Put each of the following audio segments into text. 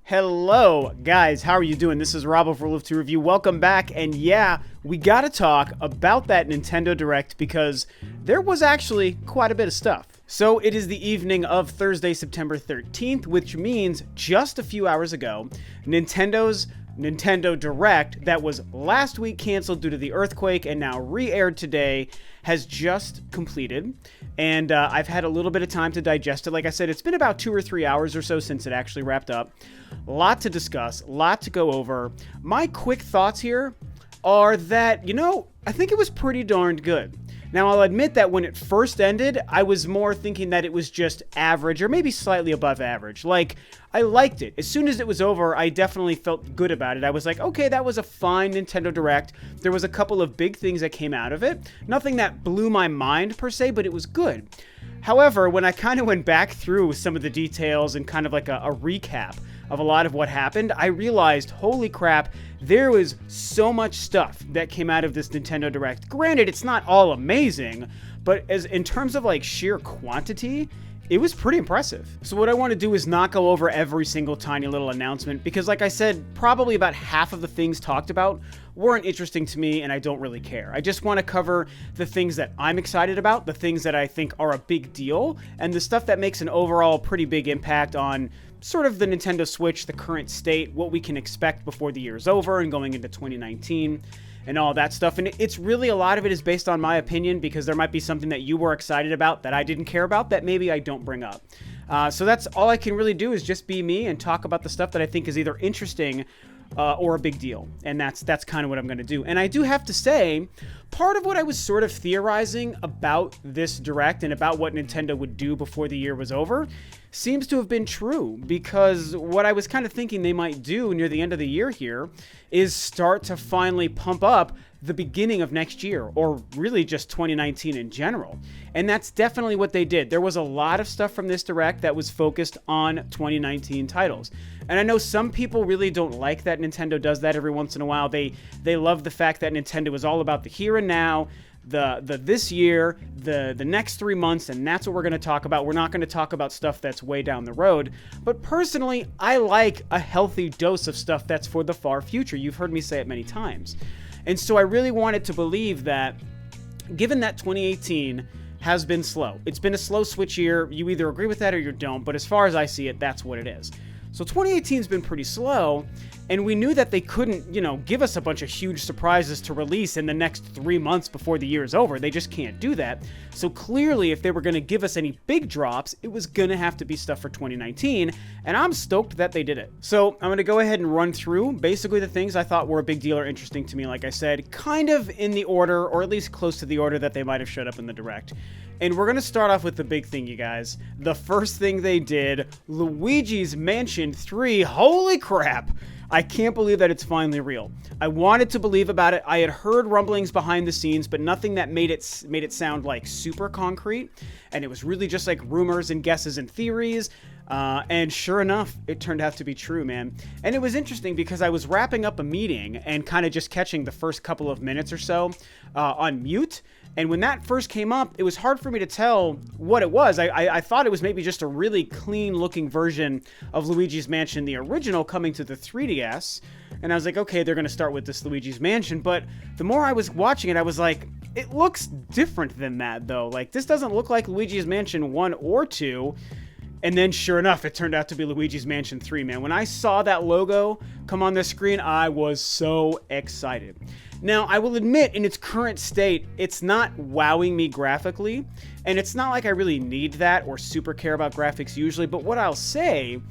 Hello, guys. How are you doing? This is Rob of Ro2R Review. Welcome back. And yeah, we got to talk about that Nintendo Direct because there was actually quite a bit of stuff. So it is the evening of Thursday, September 13th, which means just a few hours ago, Nintendo's Nintendo Direct that was last week canceled due to the earthquake and now re-aired today has just completed. And I've had a little bit of time to digest it. Like I said, it's been about 2 or 3 hours or so since it actually wrapped up. A lot to discuss, a lot to go over. My quick thoughts here are that, I think it was pretty darned good. Now, I'll admit that when it first ended, I was more thinking that it was just average or maybe slightly above average. Like, I liked it. As soon as it was over, I definitely felt good about it. I was like, okay, that was a fine Nintendo Direct. There was a couple of big things that came out of it. Nothing that blew my mind per se, but it was good. However, when I kind of went back through some of the details and kind of like a recap of a lot of what happened, I realized, holy crap, there was so much stuff that came out of this Nintendo Direct. Granted, it's not all amazing, but as in terms of like sheer quantity, it was pretty impressive. So what I want to do is not go over every single tiny little announcement because, like I said, probably about half of the things talked about weren't interesting to me and I don't really care. I just want to cover the things that I'm excited about, the things that I think are a big deal, and the stuff that makes an overall pretty big impact on sort of the Nintendo Switch, the current state, what we can expect before the year's over and going into 2019 and all that stuff. And it's really, a lot of it is based on my opinion because there might be something that you were excited about that I didn't care about that maybe I don't bring up. So that's all I can really do is just be me and talk about the stuff that I think is either interesting or a big deal. And that's kind of what I'm going to do. And I do have to say, part of what I was sort of theorizing about this Direct and about what Nintendo would do before the year was over seems to have been true, because what I was kind of thinking they might do near the end of the year here is start to finally pump up the beginning of next year, or really just 2019 in general. And that's definitely what they did. There was a lot of stuff from this Direct that was focused on 2019 titles. And I know some people really don't like that Nintendo does that every once in a while. They love the fact that Nintendo is all about the here and now, the this year, the next 3 months, and that's what we're going to talk about. We're not going to talk about stuff that's way down the road. But personally, I like a healthy dose of stuff that's for the far future. You've heard me say it many times. And so I really wanted to believe that, given that 2018 has been slow, it's been a slow Switch year. You either agree with that or you don't, but as far as I see it, that's what it is. So 2018 has been pretty slow, and we knew that they couldn't, give us a bunch of huge surprises to release in the next 3 months before the year is over. They just can't do that. So clearly, if they were going to give us any big drops, it was going to have to be stuff for 2019, and I'm stoked that they did it. So I'm going to go ahead and run through basically the things I thought were a big deal or interesting to me, like I said, kind of in the order, or at least close to the order that they might have showed up in the Direct. And we're going to start off with the big thing, you guys. The first thing they did, Luigi's Mansion 3. Holy crap! I can't believe that it's finally real. I wanted to believe about it. I had heard rumblings behind the scenes, but nothing that made it sound like super concrete. And it was really just like rumors and guesses and theories. And sure enough, it turned out to be true, man. And it was interesting because I was wrapping up a meeting and kind of just catching the first couple of minutes or so on mute. And when that first came up, it was hard for me to tell what it was. I thought it was maybe just a really clean-looking version of Luigi's Mansion, the original, coming to the 3DS. And I was like, okay, they're going to start with this Luigi's Mansion. But the more I was watching it, I was like, it looks different than that, though. Like, this doesn't look like Luigi's Mansion 1 or 2. And then, sure enough, it turned out to be Luigi's Mansion 3, man. When I saw that logo come on the screen, I was so excited. Now, I will admit, in its current state, it's not wowing me graphically, and it's not like I really need that or super care about graphics usually, but what I'll say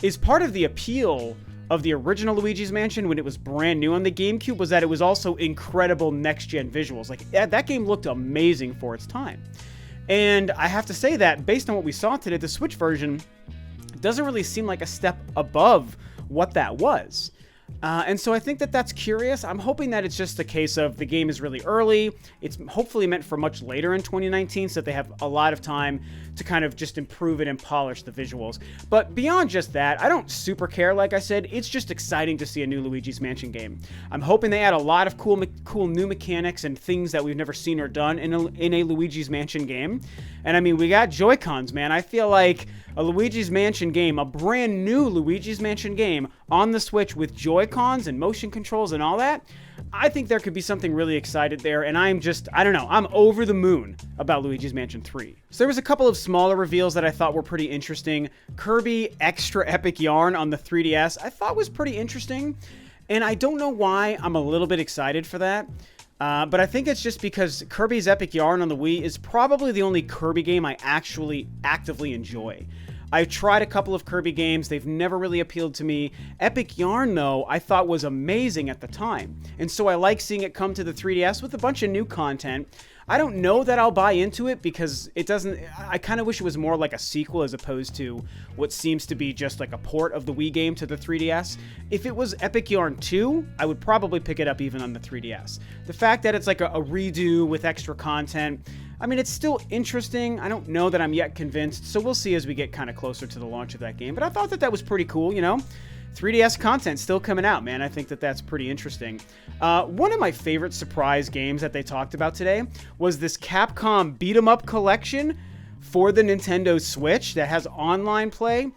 is part of the appeal of the original Luigi's Mansion when it was brand new on the GameCube was that it was also incredible next-gen visuals. Like, that game looked amazing for its time. And I have to say that, based on what we saw today, the Switch version doesn't really seem like a step above what that was. And so I think that that's curious. I'm hoping that it's just a case of the game is really early. It's hopefully meant for much later in 2019 so that they have a lot of time to kind of just improve it and polish the visuals. But beyond just that, I don't super care. Like I said, it's just exciting to see a new Luigi's Mansion game. I'm hoping they add a lot of cool new mechanics and things that we've never seen or done in a Luigi's Mansion game. And I mean, we got Joy-Cons, man. I feel like a Luigi's Mansion game, a brand new Luigi's Mansion game on the Switch with Joy-Cons and motion controls and all that, I think there could be something really excited there, and I don't know, I'm over the moon about Luigi's Mansion 3. So there was a couple of smaller reveals that I thought were pretty interesting. Kirby Extra Epic Yarn on the 3DS I thought was pretty interesting, and I don't know why I'm a little bit excited for that. But I think it's just because Kirby's Epic Yarn on the Wii is probably the only Kirby game I actually actively enjoy. I've tried a couple of Kirby games. They've never really appealed to me. Epic Yarn, though, I thought was amazing at the time. And so I like seeing it come to the 3DS with a bunch of new content. I don't know that I'll buy into it because it doesn't... I kind of wish it was more like a sequel as opposed to what seems to be just like a port of the Wii game to the 3DS. If it was Epic Yarn 2, I would probably pick it up even on the 3DS. The fact that it's like a redo with extra content... I mean, it's still interesting. I don't know that I'm yet convinced, so we'll see as we get kind of closer to the launch of that game. But I thought that was pretty cool, you know? 3DS content still coming out, man. I think that that's pretty interesting. One of my favorite surprise games that they talked about today was this Capcom beat-em-up collection for the Nintendo Switch that has online play,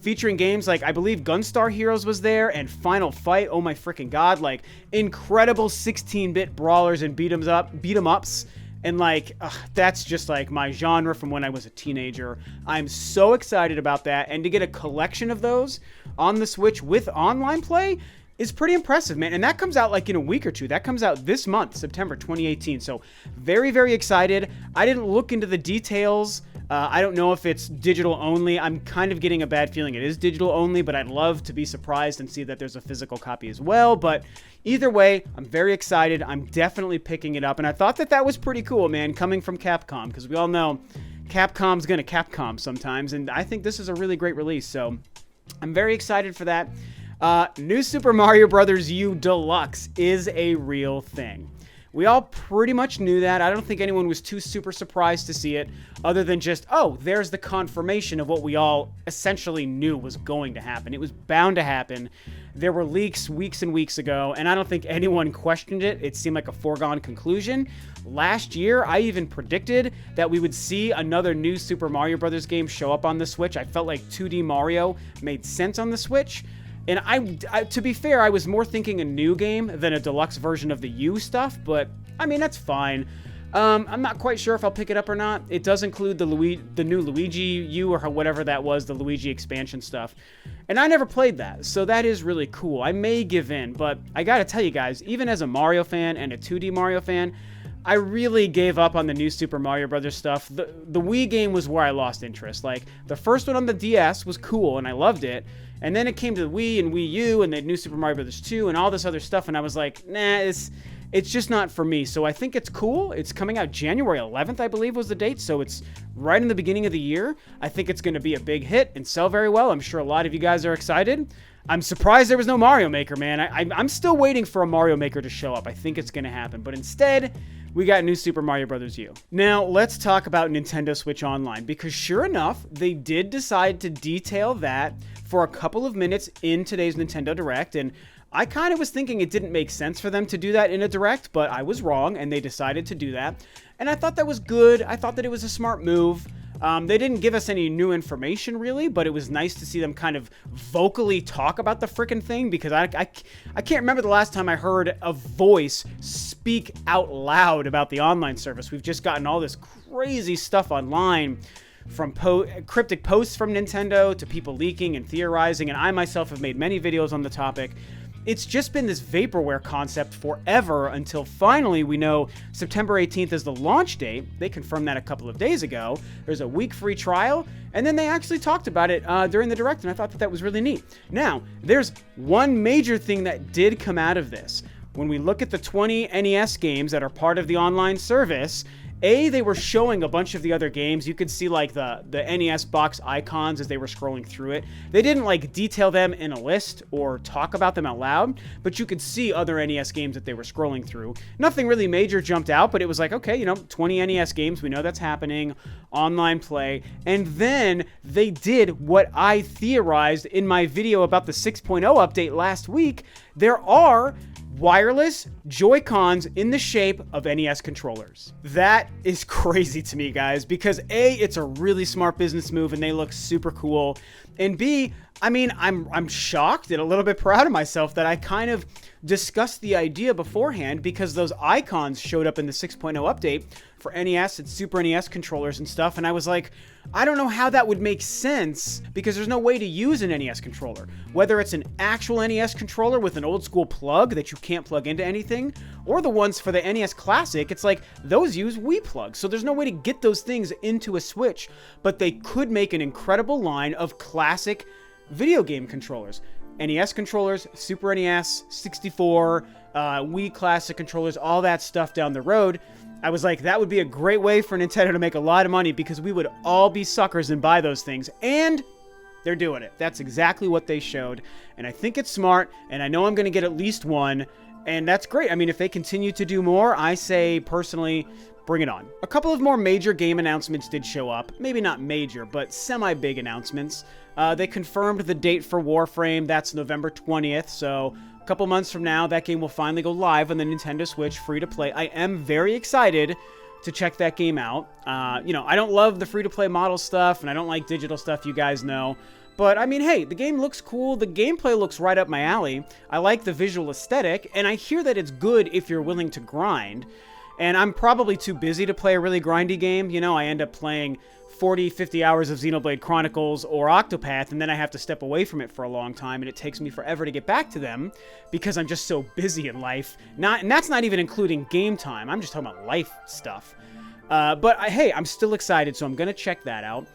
featuring games like, I believe Gunstar Heroes was there, and Final Fight. Oh my freaking god, like, incredible 16-bit brawlers and beat-em-ups. And like, that's just like my genre from when I was a teenager. I'm so excited about that. And to get a collection of those on the Switch with online play is pretty impressive, man. And that comes out like in a week or two. That comes out this month, September 2018. So very, very excited. I didn't look into the details. I don't know if it's digital only. I'm kind of getting a bad feeling it is digital only, but I'd love to be surprised and see that there's a physical copy as well. But either way, I'm very excited. I'm definitely picking it up. And I thought that was pretty cool, man, coming from Capcom, because we all know Capcom's going to Capcom sometimes. And I think this is a really great release. So I'm very excited for that. New Super Mario Bros. U Deluxe is a real thing. We all pretty much knew that. I don't think anyone was too super surprised to see it, other than just, oh, there's the confirmation of what we all essentially knew was going to happen. It was bound to happen. There were leaks weeks and weeks ago, and I don't think anyone questioned it. It seemed like a foregone conclusion. Last year, I even predicted that we would see another new Super Mario Bros. Game show up on the Switch. I felt like 2D Mario made sense on the Switch. And I, to be fair, I was more thinking a new game than a deluxe version of the U stuff, but I mean, that's fine. I'm not quite sure if I'll pick it up or not. It does include the new Luigi U or whatever that was, the Luigi expansion stuff. And I never played that, so that is really cool. I may give in, but I gotta tell you guys, even as a Mario fan and a 2D Mario fan, I really gave up on the new Super Mario Bros. Stuff. The Wii game was where I lost interest. Like, the first one on the DS was cool, and I loved it. And then it came to the Wii and Wii U and the new Super Mario Bros. 2 and all this other stuff, and I was like, nah, it's just not for me. So I think it's cool. It's coming out January 11th, I believe was the date, so it's right in the beginning of the year. I think it's going to be a big hit and sell very well. I'm sure a lot of you guys are excited. I'm surprised there was no Mario Maker, man. I'm still waiting for a Mario Maker to show up. I think it's going to happen, but instead, we got new Super Mario Bros. U. Now, let's talk about Nintendo Switch Online, because sure enough, they did decide to detail that for a couple of minutes in today's Nintendo Direct, and I kind of was thinking it didn't make sense for them to do that in a Direct, but I was wrong, and they decided to do that, and I thought that was good. I thought that it was a smart move. They didn't give us any new information, really, but it was nice to see them kind of vocally talk about the frickin' thing, because I can't remember the last time I heard a voice speak out loud about the online service. We've just gotten all this crazy stuff online, from cryptic posts from Nintendo to people leaking and theorizing, and I myself have made many videos on the topic. It's just been this vaporware concept forever until finally we know September 18th is the launch date. They confirmed that a couple of days ago. There's a week free trial, and then they actually talked about it during the Direct, and I thought that was really neat. Now, there's one major thing that did come out of this. When we look at the 20 NES games that are part of the online service, they were showing a bunch of the other games. You could see like the NES box icons as they were scrolling through it. They didn't like detail them in a list or talk about them out loud, but you could see other NES games that they were scrolling through. Nothing really major jumped out, but it was like, okay, you know, 20 NES games, we know that's happening, online play. And then they did what I theorized in my video about the 6.0 update last week. There are wireless Joy-Cons in the shape of NES controllers. That is crazy to me, guys, because A, it's a really smart business move and they look super cool, and B, I mean, I'm shocked and a little bit proud of myself that I kind of discussed the idea beforehand, because those icons showed up in the 6.0 update for NES and Super NES controllers and stuff, and I was like, I don't know how that would make sense, because there's no way to use an NES controller. Whether it's an actual NES controller with an old school plug that you can't plug into anything, or the ones for the NES Classic, it's like those use Wii plugs, so there's no way to get those things into a Switch, but they could make an incredible line of classic video game controllers. NES controllers, Super NES, 64, Wii Classic controllers, all that stuff down the road. I was like, that would be a great way for Nintendo to make a lot of money, because we would all be suckers and buy those things. And they're doing it. That's exactly what they showed. And I think it's smart, and I know I'm going to get at least one. And that's great. I mean, if they continue to do more, I say, personally, bring it on. A couple of more major game announcements did show up. Maybe not major, but semi-big announcements. They confirmed the date for Warframe. That's November 20th, so a couple months from now, that game will finally go live on the Nintendo Switch, free to play. I am very excited to check that game out. You know, I don't love the free-to-play model stuff, and I don't like digital stuff, you guys know. But, I mean, hey, the game looks cool. The gameplay looks right up my alley. I like the visual aesthetic, and I hear that it's good if you're willing to grind. And I'm probably too busy to play a really grindy game. You know, I end up playing 40, 50 hours of Xenoblade Chronicles or Octopath, and then I have to step away from it for a long time, and it takes me forever to get back to them because I'm just so busy in life. And that's not even including game time. I'm just talking about life stuff. But hey, I'm still excited, so I'm going to check that out.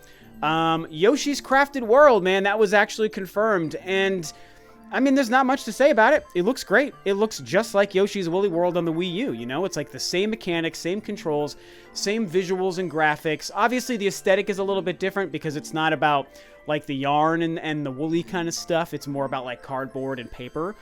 Yoshi's Crafted World, man, that was actually confirmed, and I mean, there's not much to say about it. It looks great. It looks just like Yoshi's Woolly World on the Wii U, you know? It's like the same mechanics, same controls, same visuals and graphics. Obviously, the aesthetic is a little bit different because it's not about, like, the yarn and the woolly kind of stuff. It's more about, like, cardboard and paper.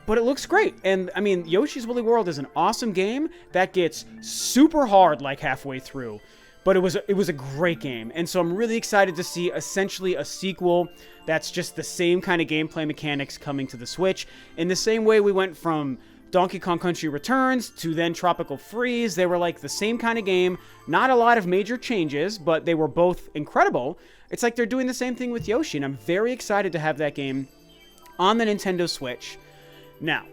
But it looks great. And, I mean, Yoshi's Woolly World is an awesome game that gets super hard, like, halfway through. But it was a great game, and so I'm really excited to see essentially a sequel that's just the same kind of gameplay mechanics coming to the Switch. In the same way we went from Donkey Kong Country Returns to then Tropical Freeze, they were like the same kind of game, not a lot of major changes, but they were both incredible. It's like they're doing the same thing with Yoshi, and I'm very excited to have that game on the Nintendo Switch. Now,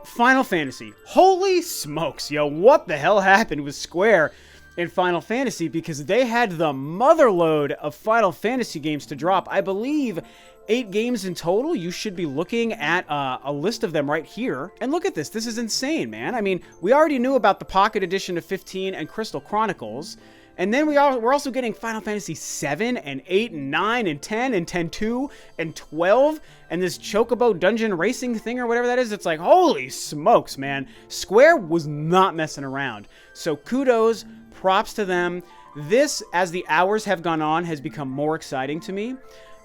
Final Fantasy. Holy smokes, yo, what the hell happened with Square in Final Fantasy, because they had the motherload of Final Fantasy games to drop. I believe 8 games in total. You should be looking at a list of them right here. And look at this. This is insane, man. I mean, we already knew about the Pocket Edition of 15 and Crystal Chronicles. And then we're also getting Final Fantasy 7 and 8 and 9 and 10 and 10-2 and 12 and this Chocobo Dungeon Racing thing or whatever that is. It's like, holy smokes, man. Square was not messing around. So kudos, props to them. This, as the hours have gone on, has become more exciting to me.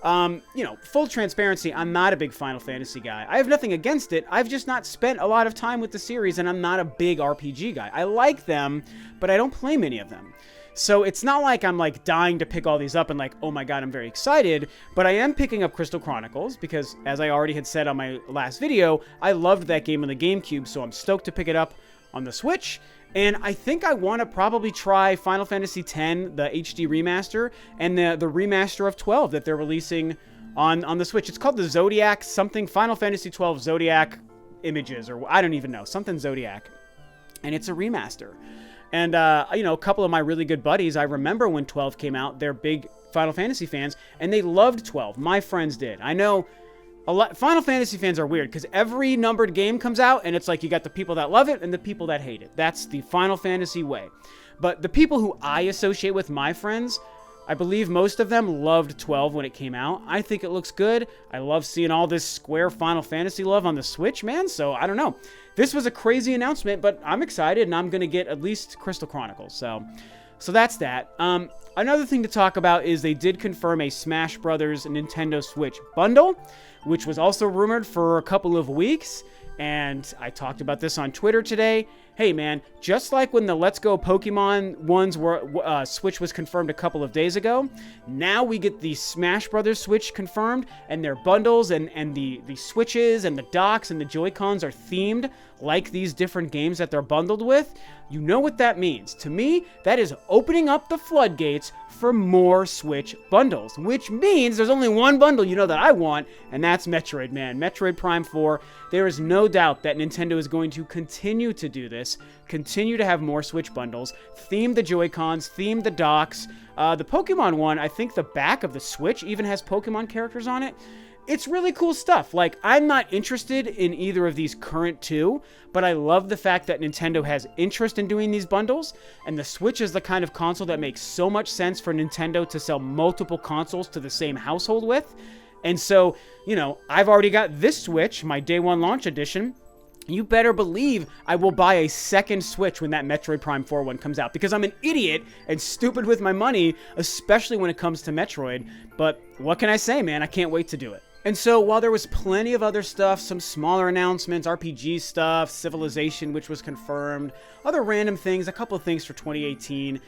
You know, full transparency, I'm not a big Final Fantasy guy. I have nothing against it. I've just not spent a lot of time with the series, and I'm not a big RPG guy. I like them, but I don't play many of them. So it's not like I'm like dying to pick all these up and like, oh my god, I'm very excited, but I am picking up Crystal Chronicles because, as I already had said on my last video, I loved that game on the GameCube, so I'm stoked to pick it up on the Switch. And I think I want to probably try Final Fantasy X, the HD remaster, and the remaster of 12 that they're releasing on the Switch. It's called the Zodiac something, Final Fantasy 12 Zodiac Images, or I don't even know, something Zodiac. And it's a remaster. And, you know, a couple of my really good buddies, I remember when 12 came out, they're big Final Fantasy fans, and they loved 12. My friends did. I know a lot. Final Fantasy fans are weird, because every numbered game comes out, and it's like you got the people that love it and the people that hate it. That's the Final Fantasy way. But the people who I associate with, my friends, I believe most of them loved 12 when it came out. I think it looks good. I love seeing all this Square Final Fantasy love on the Switch, man, so I don't know. This was a crazy announcement, but I'm excited, and I'm going to get at least Crystal Chronicles, so that's that. Another thing to talk about is they did confirm a Smash Brothers Nintendo Switch bundle, which was also rumored for a couple of weeks, and I talked about this on Twitter today. hey man, just like when the Let's Go Pokemon ones were, Switch was confirmed a couple of days ago, now we get the Smash Brothers Switch confirmed, and their bundles and the Switches and the docks and the Joy-Cons are themed like these different games that they're bundled with. You know what that means. To me, that is opening up the floodgates for more Switch bundles, which means there's only one bundle that I want, and that's Metroid, man. Metroid Prime 4. There is no doubt that Nintendo is going to continue to do this, continue to have more Switch bundles, theme the Joy-Cons, theme the docks. The Pokemon one, I think the back of the Switch even has Pokemon characters on it. It's really cool stuff. Like, I'm not interested in either of these current two, but I love the fact that Nintendo has interest in doing these bundles, and the Switch is the kind of console that makes so much sense for Nintendo to sell multiple consoles to the same household with. And so, I've already got this Switch, my day one launch edition. You better believe I will buy a second Switch when that Metroid Prime 4 one comes out, because I'm an idiot and stupid with my money, especially when it comes to Metroid. But what can I say, man? I can't wait to do it. And so while there was plenty of other stuff, some smaller announcements, RPG stuff, Civilization, which was confirmed, other random things, a couple of things for 2018,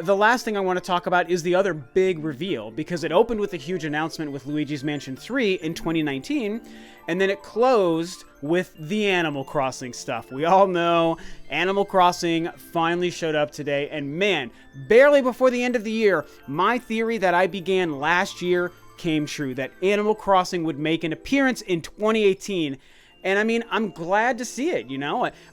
the last thing I want to talk about is the other big reveal, because it opened with a huge announcement with Luigi's Mansion 3 in 2019, and then it closed with the Animal Crossing stuff. We all know Animal Crossing finally showed up today, and man, barely before the end of the year, my theory that I began last year came true, that Animal Crossing would make an appearance in 2018. And I mean, I'm glad to see it,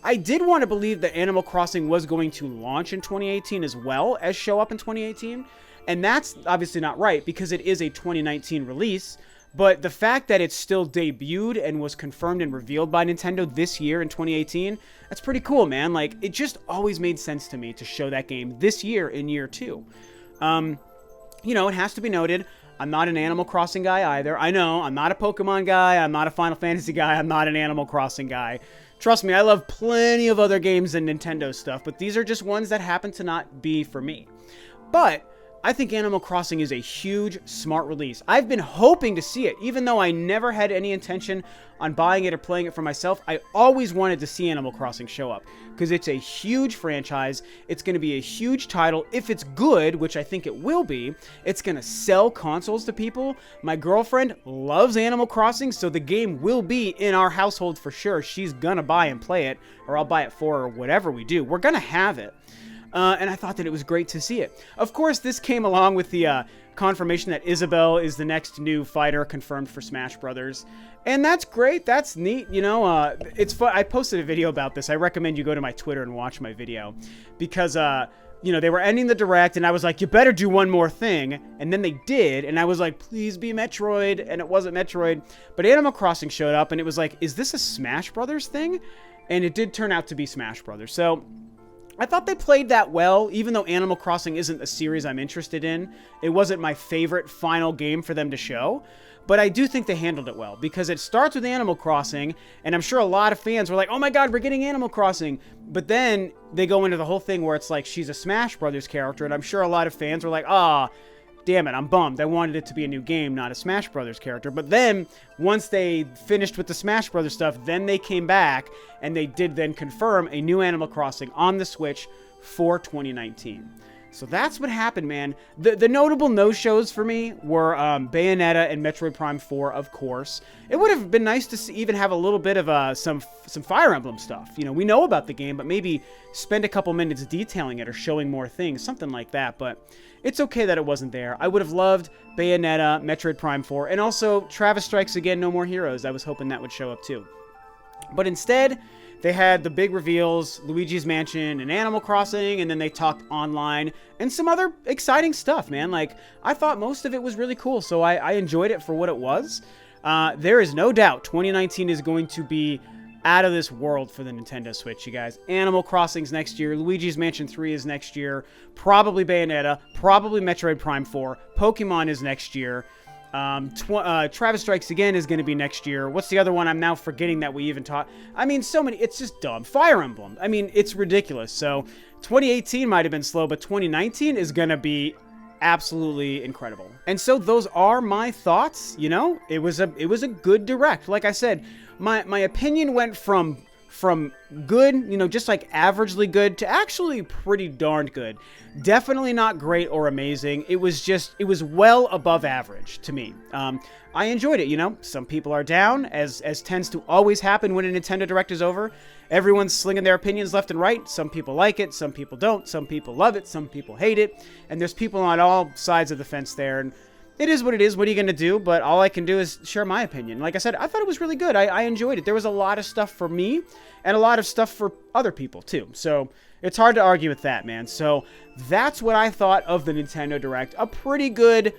I did want to believe that Animal Crossing was going to launch in 2018 as well as show up in 2018. And that's obviously not right, because it is a 2019 release. But the fact that it's still debuted and was confirmed and revealed by Nintendo this year in 2018, that's pretty cool, man. Like, it just always made sense to me to show that game this year in year 2. It has to be noted, I'm not an Animal Crossing guy either. I know, I'm not a Pokemon guy, I'm not a Final Fantasy guy, I'm not an Animal Crossing guy. Trust me, I love plenty of other games and Nintendo stuff, but these are just ones that happen to not be for me. But I think Animal Crossing is a huge, smart release. I've been hoping to see it, even though I never had any intention on buying it or playing it for myself. I always wanted to see Animal Crossing show up, because it's a huge franchise. It's going to be a huge title. If it's good, which I think it will be, it's going to sell consoles to people. My girlfriend loves Animal Crossing, so the game will be in our household for sure. She's going to buy and play it, or I'll buy it for her, or whatever we do. We're going to have it. And I thought that it was great to see it. Of course, this came along with the confirmation that Isabelle is the next new fighter confirmed for Smash Brothers. And that's great. That's neat. It's fun. I posted a video about this. I recommend you go to my Twitter and watch my video, because, they were ending the Direct, and I was like, you better do one more thing. And then they did. And I was like, please be Metroid. And it wasn't Metroid. But Animal Crossing showed up, and it was like, is this a Smash Brothers thing? And it did turn out to be Smash Brothers. So I thought they played that well, even though Animal Crossing isn't a series I'm interested in. It wasn't my favorite final game for them to show, but I do think they handled it well, because it starts with Animal Crossing, and I'm sure a lot of fans were like, oh my god, we're getting Animal Crossing, but then they go into the whole thing where it's like she's a Smash Brothers character, and I'm sure a lot of fans were like, damn it, I'm bummed. I wanted it to be a new game, not a Smash Brothers character. But then, once they finished with the Smash Brothers stuff, then they came back, and they did then confirm a new Animal Crossing on the Switch for 2019. So that's what happened, man. The notable no-shows for me were Bayonetta and Metroid Prime 4, of course. It would have been nice to even have a little bit of some Fire Emblem stuff. We know about the game, but maybe spend a couple minutes detailing it or showing more things, something like that. But it's okay that it wasn't there. I would have loved Bayonetta, Metroid Prime 4, and also Travis Strikes Again, No More Heroes. I was hoping that would show up too. But instead, they had the big reveals, Luigi's Mansion and Animal Crossing, and then they talked online and some other exciting stuff, man. Like, I thought most of it was really cool, so I enjoyed it for what it was. There is no doubt 2019 is going to be out of this world for the Nintendo Switch, you guys. Animal Crossing's next year, Luigi's Mansion 3 is next year, probably Bayonetta, probably Metroid Prime 4, Pokemon is next year. Travis Strikes Again is going to be next year. What's the other one? I'm now forgetting that we even taught. I mean, so many. It's just dumb. Fire Emblem. I mean, it's ridiculous. So 2018 might have been slow, but 2019 is going to be absolutely incredible. And so those are my thoughts. It was a good Direct. Like I said, my opinion went from from good, you know, just like averagely good to actually pretty darn good. Definitely not great or amazing. It was well above average to me. I enjoyed it, you know. Some people are down, as tends to always happen when a Nintendo Direct is over. Everyone's slinging their opinions left and right. Some people like it, some people don't, some people love it, some people hate it, and there's people on all sides of the fence there, and it is what it is. What are you going to do? But all I can do is share my opinion. Like I said, I thought it was really good. I enjoyed it. There was a lot of stuff for me and a lot of stuff for other people, too. So it's hard to argue with that, man. So that's what I thought of the Nintendo Direct. A pretty good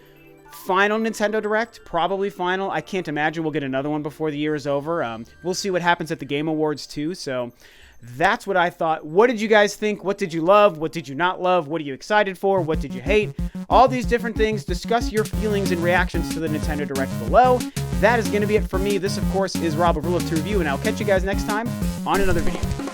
final Nintendo Direct. Probably final. I can't imagine we'll get another one before the year is over. We'll see what happens at the Game Awards, too. So that's what I thought. What did you guys think? What did you love? What did you not love? What are you excited for? What did you hate? All these different things. Discuss your feelings and reactions to the Nintendo Direct below. That is going to be it for me. This, of course, is Rob of Rule of 2 Review, and I'll catch you guys next time on another video.